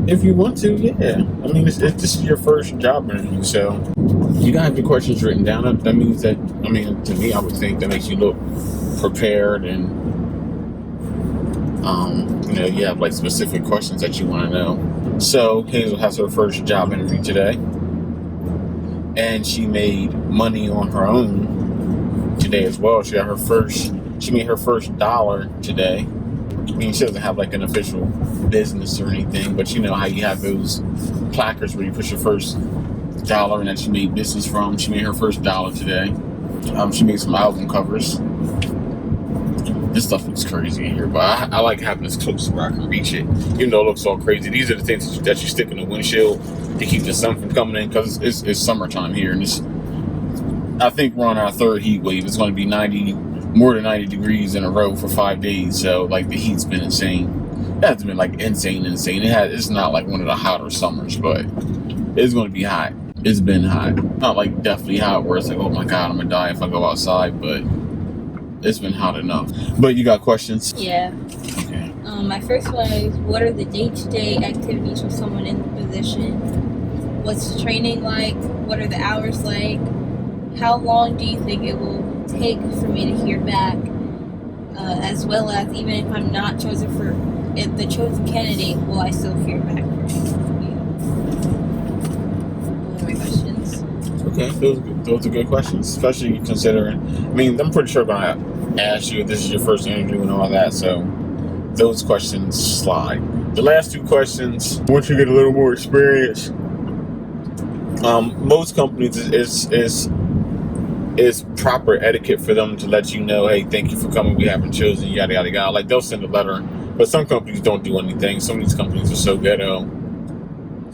If you want to, yeah. I mean, this is your first job interview, so you gotta have your questions written down. That means that, I mean, to me, I would think that makes you look prepared, and you have like specific questions that you want to know. So Hazel has her first job interview today, and she made money on her own today as well. She made her first dollar today. I mean, she doesn't have like an official business or anything, but you know how you have those placards where you put your first dollar and that you made business from. She made her first dollar today. She made some album covers. This stuff looks crazy in here, but I like having this close where I can reach it. Even though it looks all crazy, these are the things that you stick in the windshield to keep the sun from coming in, because it's summertime here, and I think we're on our third heat wave. It's going to be more than 90 degrees in a row for 5 days, so like the heat's been insane. It hasn't been like insane. It's not like one of the hotter summers, but it's going to be hot. It's been hot. Not like definitely hot where it's like, oh my God, I'm going to die if I go outside, but it's been hot enough. But you got questions? Yeah. Okay. My first one is, what are the day-to-day activities for someone in the position? What's the training like? What are the hours like? How long do you think it will take for me to hear back? As well as, even if I'm not chosen if the chosen candidate, will I still hear back from you? Those are my questions. Okay, those are good questions, especially considering, I mean, I'm pretty sure I'm going to ask you if this is your first interview and all that, so those questions slide. The last two questions, once you get a little more experience, most companies is proper etiquette for them to let you know, hey, thank you for coming, we haven't chosen, yada, yada, yada. Like, they'll send a letter, but some companies don't do anything. Some of these companies are so ghetto,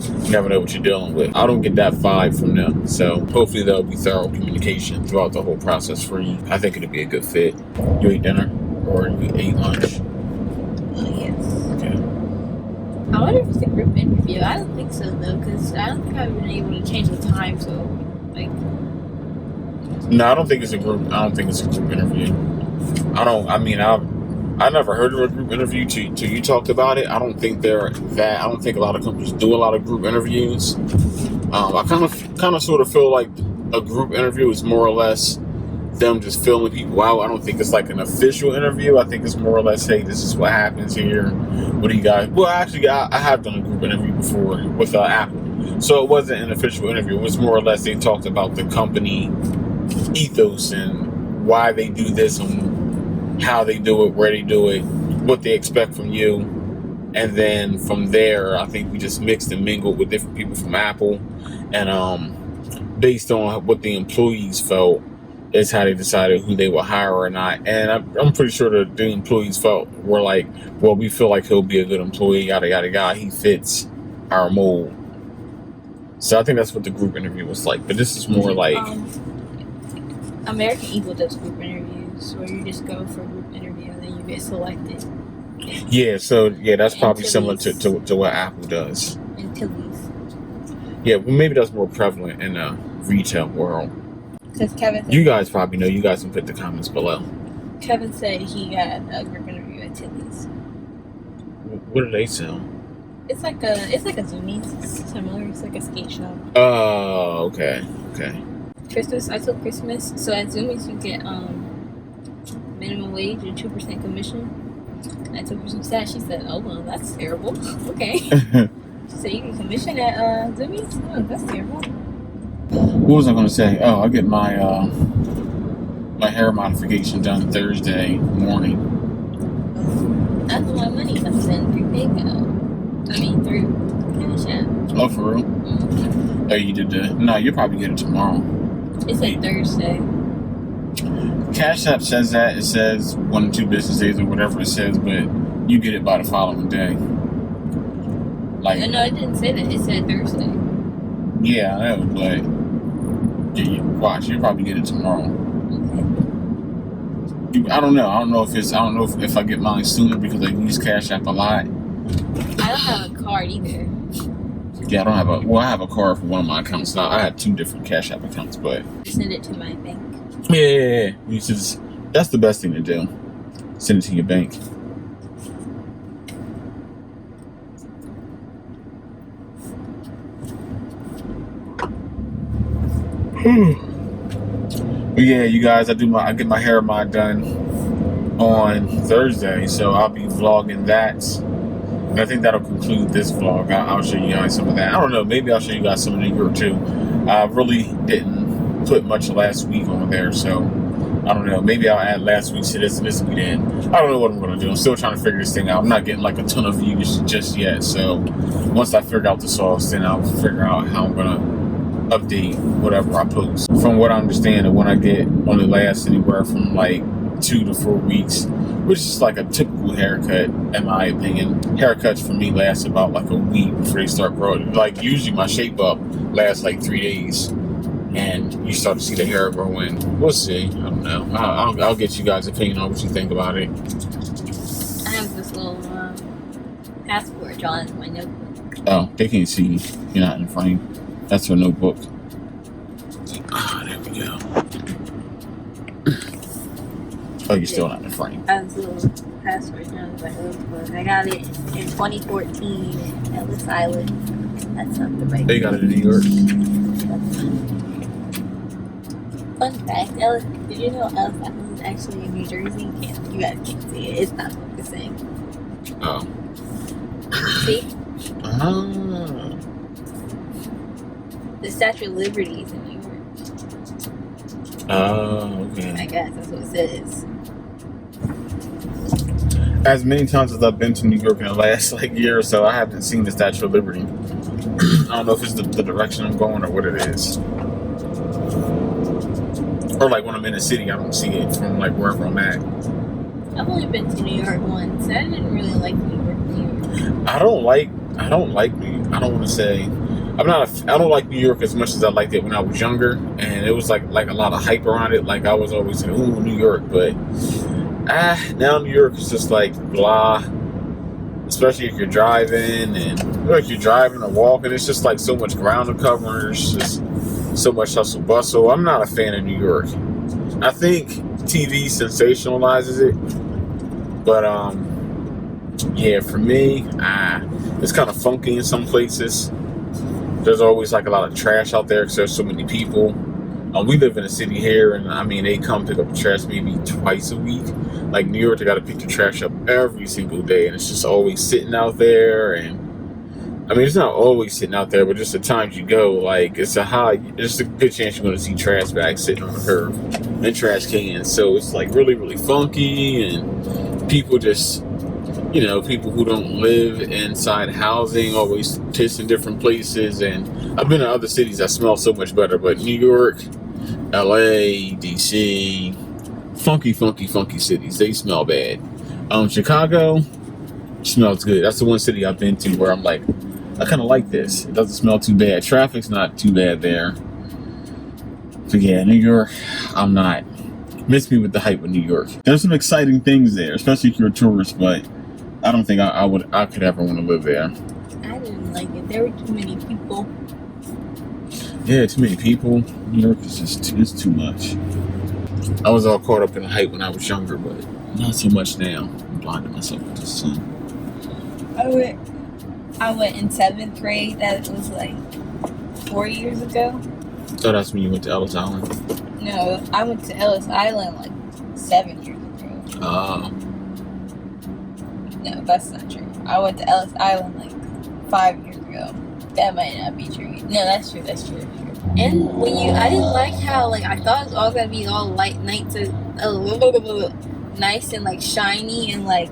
you never know what you're dealing with. I don't get that vibe from them. So hopefully there'll be thorough communication throughout the whole process for you. I think it'll be a good fit. You ate dinner or you ate lunch? Yes. Okay. I wonder if it's a group interview. I don't think so, though, because I don't think I've been able to change the time, so, like... No, I don't think it's a group interview. I never heard of a group interview till you talked about it. I don't think a lot of companies do a lot of group interviews. I kind of sort of feel like a group interview is more or less them just filling people out. I don't think it's like an official interview. I think it's more or less, hey, this is what happens here. What do you guys? Well, actually, I have done a group interview before with Apple, so it wasn't an official interview. It was more or less they talked about the company ethos and why they do this and how they do it, where they do it, what they expect from you. And then from there, I think we just mixed and mingled with different people from Apple, and based on what the employees felt is how they decided who they would hire or not. And I'm pretty sure that the employees were like, well, we feel like he'll be a good employee, yada yada yada, he fits our mold. So I think that's what the group interview was like. But this is more like American Eagle does group interviews where you just go for a group interview and then you get selected. Yeah, so that's probably similar to what Apple does. And Tilly's. Yeah, well, maybe that's more prevalent in the retail world. Because Kevin said, you guys probably know. You guys can put the comments below. Kevin said he got a group interview at Tilly's. What do they sell? It's like a Zoomies. It's similar. It's like a skate shop. Oh, okay. Christmas. I took Christmas. So at Zoomies you get minimum wage and 2% commission. I took her some stats. She said, "Oh well, that's terrible." Okay. She said, "You get commission at Zoomies? Oh, that's terrible." What was I going to say? Oh, I get my my hair modification done Thursday morning. That's why money comes in through PayPal. I mean, through Cash App. Oh, for real? Mm-hmm. Oh, you did that? No, you'll probably get it tomorrow. It said Thursday. Cash App says that. It says 1 or 2 business days or whatever it says, but you get it by the following day. Like, no, it didn't say that. It said Thursday. Yeah, I know, but watch, you'll probably get it tomorrow. Okay. I don't know if I get mine sooner because I use Cash App a lot. I don't have a card either. Yeah, I have a card for one of my accounts now. I had 2 different Cash App accounts, but send it to my bank. Yeah. That's the best thing to do. Send it to your bank. But yeah, you guys, I get my hair mod done on Thursday, so I'll be vlogging that. And I think that'll conclude this vlog. I'll show you guys some of that. I don't know, maybe I'll show you guys some of New York too. I really didn't put much last week on there, so I don't know. Maybe I'll add last week's to this and this week in. I don't know what I'm gonna do. I'm still trying to figure this thing out. I'm not getting like a ton of views just yet. So once I figure out the sauce, then I'll figure out how I'm gonna update whatever I post. From what I understand, and when I get only lasts anywhere from like 2 to 4 weeks, which is like a typical haircut in my opinion. Haircuts for me last about like a week before they start growing. Like usually my shape up lasts like 3 days, and you start to see the hair growing. We'll see. I don't know. I'll get you guys' opinion on what you think about it. I have this little passport drawn in my notebook. Oh, they can't see you. You're not in the frame. That's her notebook. Ah, there we go. Oh, you're still not in the frame. I have this little passport drawn in my notebook. I got it in 2014 at Ellis Island. That's not the right. They got it in New York. Fun fact, Ellis, did you know Ellis Island is actually in New Jersey? You guys can't see it. It's not focusing. Oh. See? Ah. The Statue of Liberty is in New York. Oh, okay. I guess that's what it says. As many times as I've been to New York in the last like year or so, I haven't seen the Statue of Liberty. I don't know if it's the direction I'm going or what it is. Or like when I'm in the city, I don't see it from like wherever I'm at. I've only been to New York once. I didn't really like New York. I don't like New York. I don't want to say I don't like New York as much as I liked it when I was younger, and it was like a lot of hype around it. Like I was always saying, "Ooh, New York," but now New York is just like blah. Especially if you're driving or walking, it's just like so much ground to cover. It's just so much hustle bustle. I'm not a fan of New York. I think TV sensationalizes it, but yeah, for me, it's kind of funky in some places. There's always like a lot of trash out there because there's so many people. We live in a city here, and I mean, they come pick up the trash maybe twice a week. Like New York, they got to pick the trash up every single day, and it's just always sitting out there. And I mean, it's not always sitting out there, but just the times you go, like there's a good chance you're going to see trash bags sitting on the curb and trash cans. So it's like really, really funky, and people just, people who don't live inside housing always piss in different places. And I've been to other cities that smell so much better, but New York, LA, DC, funky cities, they smell bad. Chicago smells good. That's the one city I've been to where I'm like, I kind of like this. It doesn't smell too bad. Traffic's not too bad there. So yeah, New York, I'm not. Miss me with the hype of New York. There's some exciting things there, especially if you're a tourist, but I don't think I could ever want to live there. I didn't like it. There were too many people. Yeah, too many people. New York is just it's too much. I was all caught up in the hype when I was younger, but not so much now. I'm blinding myself with the sun. I went in 7th grade. That was like 4 years ago. Oh, that's when you went to Ellis Island? No, I went to Ellis Island like 7 years ago. Oh. No, that's not true. I went to Ellis Island like 5 years ago. That might not be true. No, that's true. And I didn't like how like I thought it was all gonna be all nice and like shiny, and like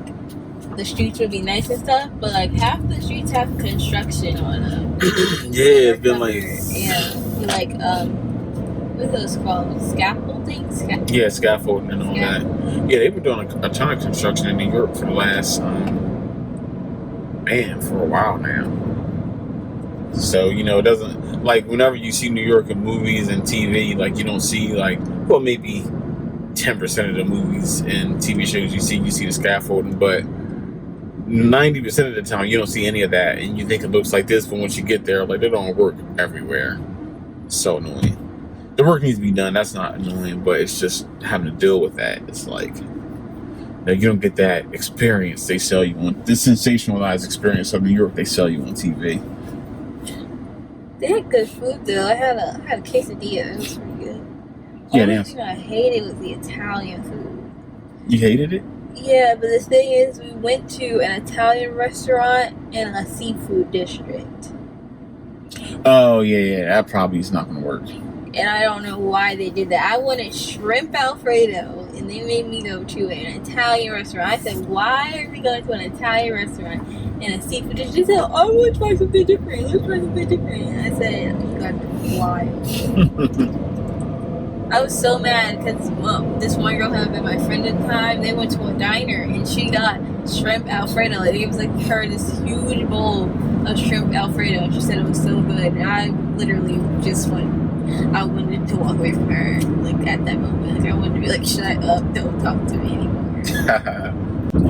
the streets would be nice and stuff. But like half the streets have construction on them. Yeah, it's been like like what are those called? Scaffolding? Yeah, scaffolding and all that. Yeah, they've been doing a ton of construction in New York for the last for a while now. So, it doesn't, like, whenever you see New York in movies and TV, like, you don't see, like, well, maybe 10% of the movies and TV shows you see the scaffolding, but 90% of the time, you don't see any of that, and you think it looks like this, but once you get there, like, they don't work everywhere. It's so annoying. The work needs to be done, that's not annoying, but it's just having to deal with that. It's like, you don't get that experience they sell you on, this sensationalized experience of New York they sell you on TV. They had good food though. I had a quesadilla. It was pretty good. Yeah, Only damn. thing I hated was the Italian food. You hated it? Yeah, but the thing is, we went to an Italian restaurant in a seafood district. Oh, yeah. That probably is not going to work. And I don't know why they did that. I wanted shrimp Alfredo, and they made me go to an Italian restaurant. I said, why are we going to an Italian restaurant in a seafood dish? They said, I want to try something different. Let's try something different. And I said, you guys are wild. I was so mad because this one girl had been my friend at the time. They went to a diner, and she got shrimp Alfredo. Like, it was like this huge bowl of shrimp Alfredo. And she said it was so good. And I literally just I wanted to walk away from her, like, at that moment. Like, I wanted to be like, shut up, don't talk to me anymore.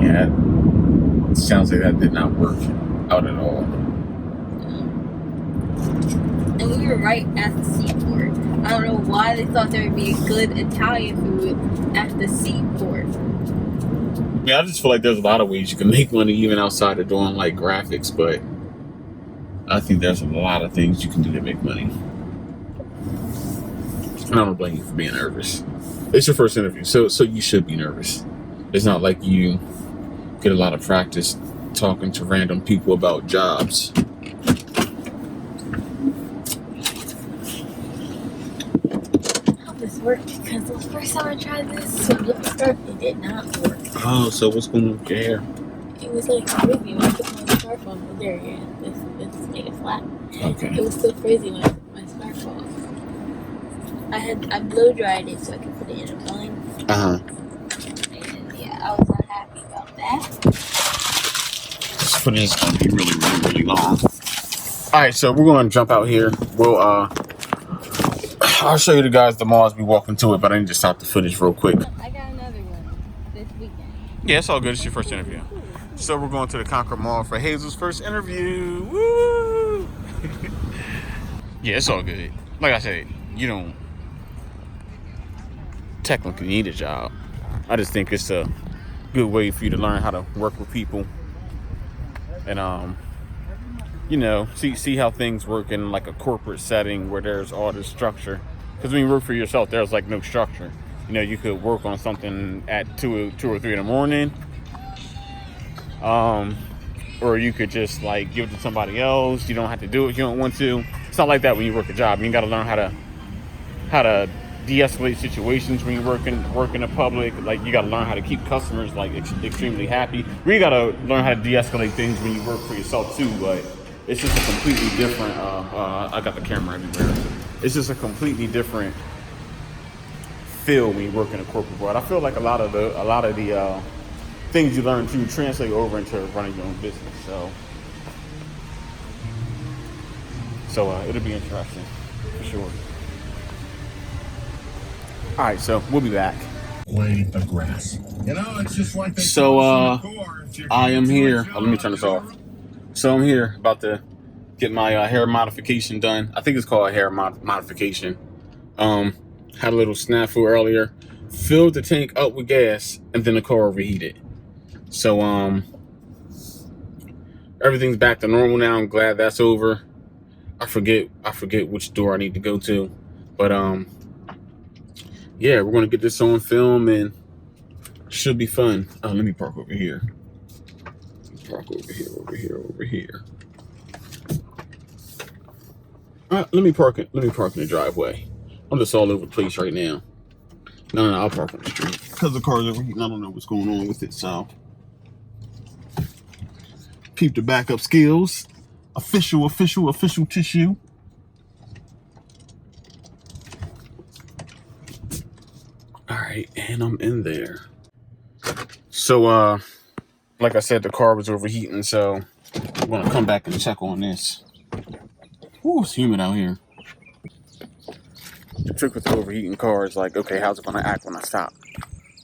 Yeah, sounds like that did not work out at all. And we were right at the seaport. I don't know why they thought there would be good Italian food at the seaport. Yeah, I just feel like there's a lot of ways you can make money even outside of doing like graphics, but I think there's a lot of things you can do to make money. I don't blame you for being nervous. It's your first interview, so you should be nervous. It's not like you get a lot of practice talking to random people about jobs. How this worked, because the first time I tried this it did not work. Oh, so what's going on with your hair? It was like crazy when I put my scarf on. But there, yeah, this made it flat. Okay. It was so crazy when I put my scarf on. I blow dried it so I could put it in a bun. And yeah, I was not happy about that. This footage is going to be really long. Alright, so we're going to jump out here. I'll show you the guys the mall as we walk into it, but I need to stop the footage real quick. I got another one this weekend. Yeah, it's all good. It's your first interview. So we're going to the Concord Mall for Hazel's first interview. Woo! Yeah, it's all good. Like I said, you don't technically need a job. I just think it's a good way for you to learn how to work with people and see how things work in like a corporate setting where there's all this structure. Because when you work for yourself, there's like no structure. You could work on something at 2 or 3 in the morning, or you could just like give it to somebody else. You don't have to do it if you don't want to. It's not like that when you work a job. You got to learn how to de-escalate situations when you work in the public. Like, you got to learn how to keep customers like extremely happy. You got to learn how to de-escalate things when you work for yourself too. But it's just a completely different. I got the camera everywhere. It's just a completely different feel when you work in a corporate world. I feel like a lot of the things you learn to translate over into running your own business. So it'll be interesting for sure. All right, so we'll be back. Blade the grass. It's just like they So I am here. Let me turn this off. So I'm here about to get my hair modification done. I think it's called a hair modification. Had a little snafu earlier. Filled the tank up with gas, and then the car overheated. So everything's back to normal now. I'm glad that's over. I forget which door I need to go to, but yeah, we're gonna get this on film and should be fun. Let me park over here. Over here. All right, let me park in the driveway. I'm just all over the place right now. No, I'll park on the street because the car's overheating. I don't know what's going on with it, so peep the backup skills. Official tissue. All right, and I'm in there. So, like I said, the car was overheating, so I'm gonna come back and check on this. Ooh, it's humid out here. The trick with the overheating car is like, okay, how's it gonna act when I stop?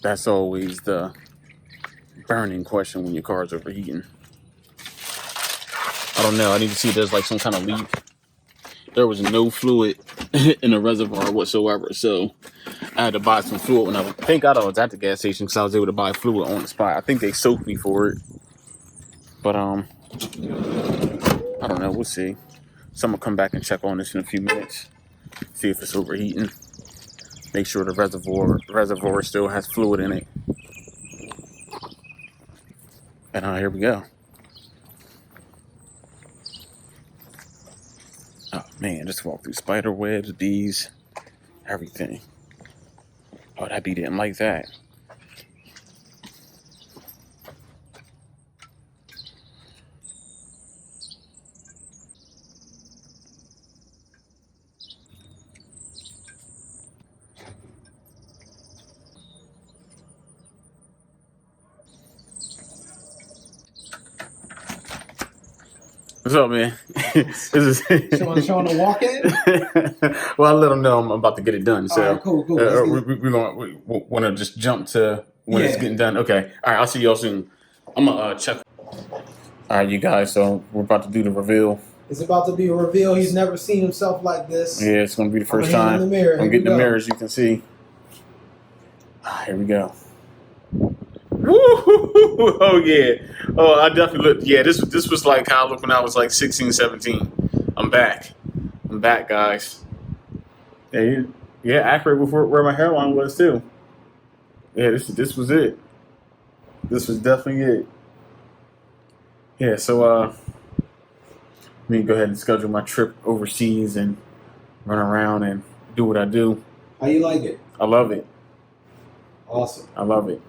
That's always the burning question when your car's overheating. I don't know. I need to see if there's like some kind of leak. There was no fluid in the reservoir whatsoever, so I had to buy some fluid. Thank God I was at the gas station because I was able to buy fluid on the spot. I think they soaked me for it, but I don't know. We'll see. So I'm gonna come back and check on this in a few minutes, see if it's overheating. Make sure the reservoir still has fluid in it. And here we go. Oh man, just walk through spider webs, bees, everything. Oh, that bee didn't like that. What's up, man? This is Showing the walk in? well, I let them know I'm about to get it done. So All right, cool. we want to just jump to when it's Yeah. getting done. Okay. All right. I'll see y'all soon. I'm gonna check. All right, you guys. So we're about to do the reveal. It's about to be a reveal. He's never seen himself like this. Yeah, it's gonna be the first I'm in the time. mirror. I'm Here getting we the go. mirror, as you can see. Here we go. Woo! Oh yeah. Oh, I definitely looked. Yeah, this was like how I looked when I was like 16, 17. I'm back, guys. Yeah, accurate with where my hairline was too. Yeah, this was it. This was definitely it. Yeah, so let me go ahead and schedule my trip overseas and run around and do what I do. How you like it? I love it. Awesome. I love it.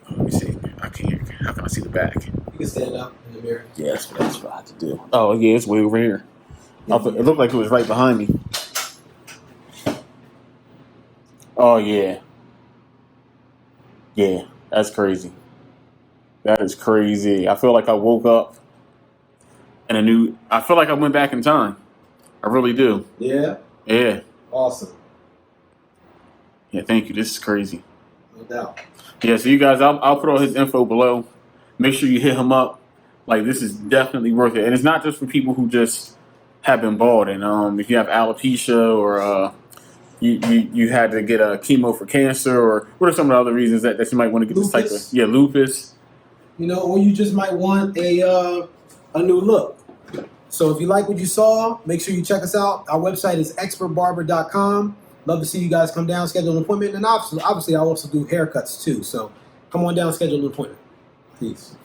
Let me see. I can't. How can I see the back? You can stand up in the mirror. Yeah, that's what I have to do. Oh yeah, it's way over here. It looked like it was right behind me. Oh yeah. Yeah, that's crazy. That is crazy. I feel like I woke up and I feel like I went back in time. I really do. Yeah? Yeah. Awesome. Yeah, thank you. This is crazy. No doubt. Yeah, so you guys, I'll put all his info below. Make sure you hit him up. Like, this is definitely worth it. And it's not just for people who just have been bald. And if you have alopecia or you had to get a chemo for cancer, or what are some of the other reasons that you might want to get this type of... Lupus. Yeah, lupus. You know, or you just might want a new look. So if you like what you saw, make sure you check us out. Our website is expertbarber.com. Love to see you guys come down, schedule an appointment. And obviously I also do haircuts too. So come on down, schedule an appointment. Peace.